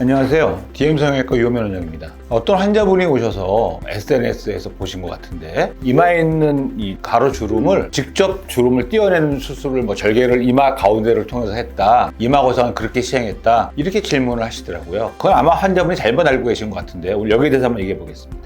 안녕하세요. DM성형외과 유호면 원장입니다. 어떤 환자분이 오셔서 SNS에서 보신 것 같은데 이마에 있는 이 가로주름을 직접 주름을 떼어내는 수술을 절개를 이마 가운데를 통해서 했다. 이마 거상을 그렇게 시행했다. 이렇게 질문을 하시더라고요. 그건 아마 환자분이 잘못 알고 계신 것 같은데 오늘 여기에 대해서 한번 얘기해 보겠습니다.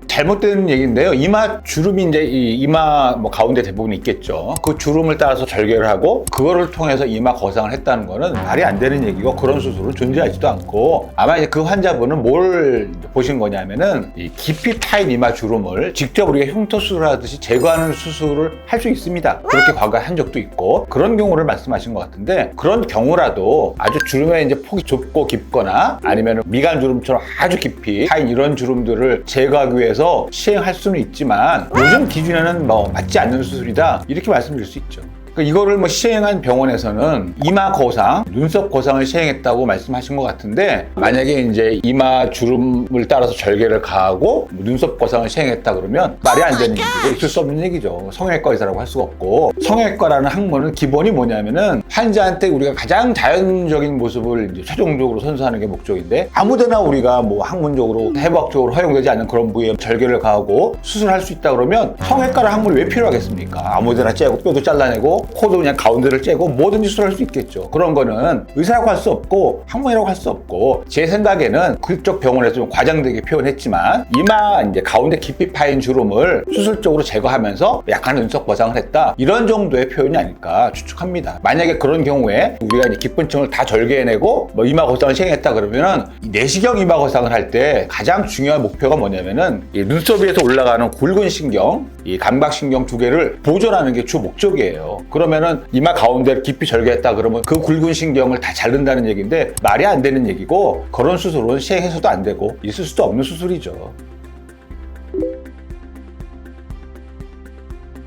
잘못된 얘기인데요. 이마 주름이 이제 이마 가운데 대부분 있겠죠. 그 주름을 따라서 절개를 하고 그거를 통해서 이마 거상을 했다는 거는 말이 안 되는 얘기고 그런 수술은 존재하지도 않고 아마 이제 그 환자분은 뭘 보신 거냐면은 이 깊이 파인 이마 주름을 직접 우리가 흉터 수술하듯이 제거하는 수술을 할 수 있습니다. 그렇게 과거에 한 적도 있고 그런 경우를 말씀하신 것 같은데 그런 경우라도 아주 주름의 이제 폭이 좁고 깊거나 아니면 미간 주름처럼 아주 깊이 파인 이런 주름들을 제거하기 위해서 시행할 수는 있지만 요즘 기준에는 맞지 않는 수술이다 이렇게 말씀드릴 수 있죠. 이거를 시행한 병원에서는 이마 거상, 눈썹 거상을 시행했다고 말씀하신 것 같은데 만약에 이제 이마 주름을 따라서 절개를 가하고 눈썹 거상을 시행했다 그러면 말이 안 되는 얘기고 있을 수 없는 얘기죠. 성형외과 의사라고 할 수가 없고 성형외과라는 학문은 기본이 뭐냐면은 환자한테 우리가 가장 자연적인 모습을 이제 최종적으로 선사하는 게 목적인데 아무데나 우리가 학문적으로 해부학적으로 허용되지 않는 그런 부위에 절개를 가하고 수술할 수 있다 그러면 성형외과라는 학문이 왜 필요하겠습니까? 아무데나 째고 뼈도 잘라내고 코도 그냥 가운데를 째고 뭐든지 수술할 수 있겠죠. 그런 거는 의사라고 할 수 없고 학문이라고 할 수 없고 제 생각에는 그쪽 병원에서 좀 과장되게 표현했지만 이마 이제 가운데 깊이 파인 주름을 수술적으로 제거하면서 약간의 눈썹 거상을 했다 이런 정도의 표현이 아닐까 추측합니다. 만약에 그런 경우에 우리가 이제 깊은 층을 다 절개해내고 이마 거상을 시행했다 그러면은 내시경 이마 거상을 할 때 가장 중요한 목표가 뭐냐면은 이 눈썹 위에서 올라가는 굵은 신경, 이 감각신경 두 개를 보존하는 게 주 목적이에요. 그러면은 이마 가운데를 깊이 절개했다 그러면 그 굵은 신경을 다 자른다는 얘기인데 말이 안 되는 얘기고 그런 수술은 시행해서도 안 되고 있을 수도 없는 수술이죠.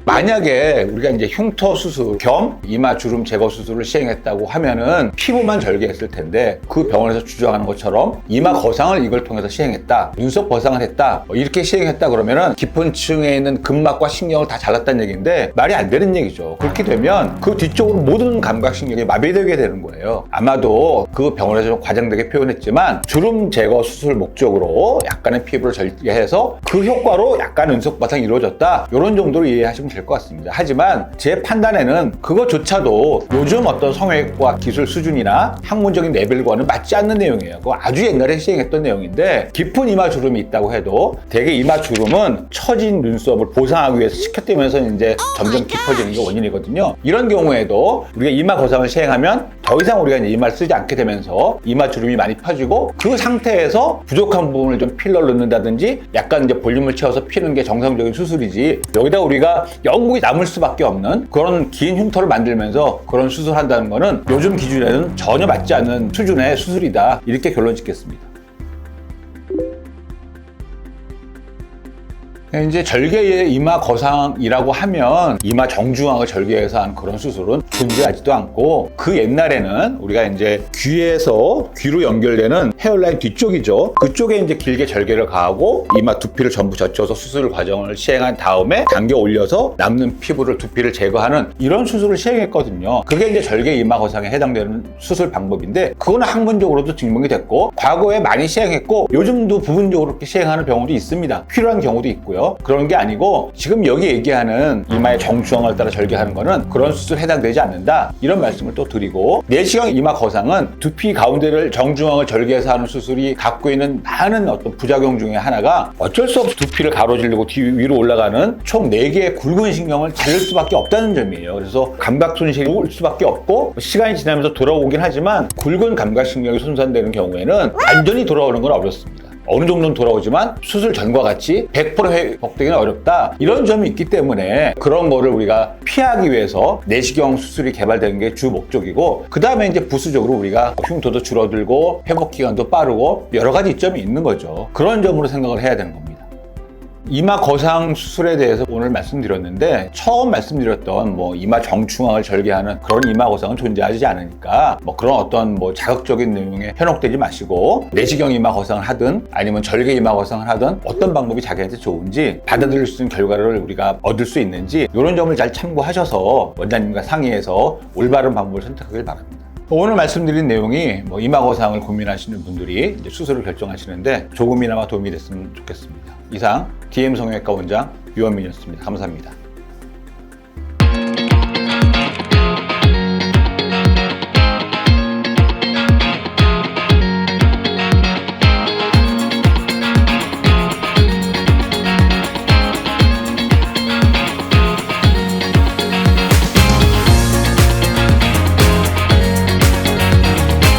만약에 우리가 이제 흉터 수술 겸 이마 주름 제거 수술을 시행했다고 하면은 피부만 절개했을 텐데 그 병원에서 주장하는 것처럼 이마 거상을 이걸 통해서 시행했다, 눈썹 거상을 했다 이렇게 시행했다 그러면은 깊은 층에 있는 근막과 신경을 다 잘랐다는 얘기인데 말이 안 되는 얘기죠. 그렇게 되면 그 뒤쪽으로 모든 감각신경이 마비되게 되는 거예요. 아마도 그 병원에서 좀 과장되게 표현했지만 주름 제거 수술 목적으로 약간의 피부를 절개해서 그 효과로 약간 눈썹 거상이 이루어졌다 이런 정도로 이해하시면 될 것 같습니다. 하지만 제 판단에는 그것조차도 요즘 어떤 성형외과 기술 수준이나 학문적인 레벨과는 맞지 않는 내용이에요. 그거 아주 옛날에 시행했던 내용인데 깊은 이마 주름이 있다고 해도 대개 이마 주름은 처진 눈썹을 보상하기 위해서 시켜떼면서 이제 점점 깊어지는 게 원인이거든요. 이런 경우에도 우리가 이마 거상을 시행하면 더 이상 우리가 이제 이마를 쓰지 않게 되면서 이마 주름이 많이 펴지고 그 상태에서 부족한 부분을 좀 필러를 넣는다든지 약간 이제 볼륨을 채워서 피는 게 정상적인 수술이지 여기다 우리가 영국이 남을 수밖에 없는 그런 긴 흉터를 만들면서 그런 수술한다는 거는 요즘 기준에는 전혀 맞지 않는 수준의 수술이다 이렇게 결론 짓겠습니다. 이제 절개의 이마 거상이라고 하면 이마 정중앙을 절개해서 한 그런 수술은 존재하지도 않고 그 옛날에는 우리가 이제 귀에서 귀로 연결되는 헤어라인 뒤쪽이죠. 그쪽에 이제 길게 절개를 가하고 이마 두피를 전부 젖혀서 수술 과정을 시행한 다음에 당겨 올려서 남는 피부를 두피를 제거하는 이런 수술을 시행했거든요. 그게 이제 절개 이마 거상에 해당되는 수술 방법인데 그거는 학문적으로도 증명이 됐고 과거에 많이 시행했고 요즘도 부분적으로 그렇게 시행하는 병원도 있습니다. 필요한 경우도 있고요. 그런 게 아니고 지금 여기 얘기하는 이마의 정중앙을 따라 절개하는 거는 그런 수술에 해당되지 않는다 이런 말씀을 또 드리고 내시경 이마 거상은 두피 가운데를 정중앙을 절개해서 하는 수술이 갖고 있는 많은 어떤 부작용 중에 하나가 어쩔 수 없이 두피를 가로지르고 뒤 위로 올라가는 총 4개의 굵은 신경을 자를 수밖에 없다는 점이에요. 그래서 감각 손실이 올 수밖에 없고 시간이 지나면서 돌아오긴 하지만 굵은 감각신경이 손상되는 경우에는 완전히 돌아오는 건 어렵습니다. 어느 정도는 돌아오지만 수술 전과 같이 100% 회복되기는 어렵다 이런 점이 있기 때문에 그런 거를 우리가 피하기 위해서 내시경 수술이 개발되는 게 주 목적이고 그 다음에 이제 부수적으로 우리가 흉터도 줄어들고 회복 기간도 빠르고 여러 가지 이점이 있는 거죠. 그런 점으로 생각을 해야 되는 겁니다. 이마 거상 수술에 대해서 오늘 말씀드렸는데 처음 말씀드렸던 뭐 이마 정중앙을 절개하는 그런 이마 거상은 존재하지 않으니까 뭐 그런 어떤 뭐 자극적인 내용에 현혹되지 마시고 내시경 이마 거상을 하든 아니면 절개 이마 거상을 하든 어떤 방법이 자기한테 좋은지 받아들일 수 있는 결과를 우리가 얻을 수 있는지 이런 점을 잘 참고하셔서 원장님과 상의해서 올바른 방법을 선택하길 바랍니다. 오늘 말씀드린 내용이 뭐 이마 거상을 고민하시는 분들이 이제 수술을 결정하시는데 조금이나마 도움이 됐으면 좋겠습니다. 이상 DM 성형외과 원장 유원민이었습니다. 감사합니다.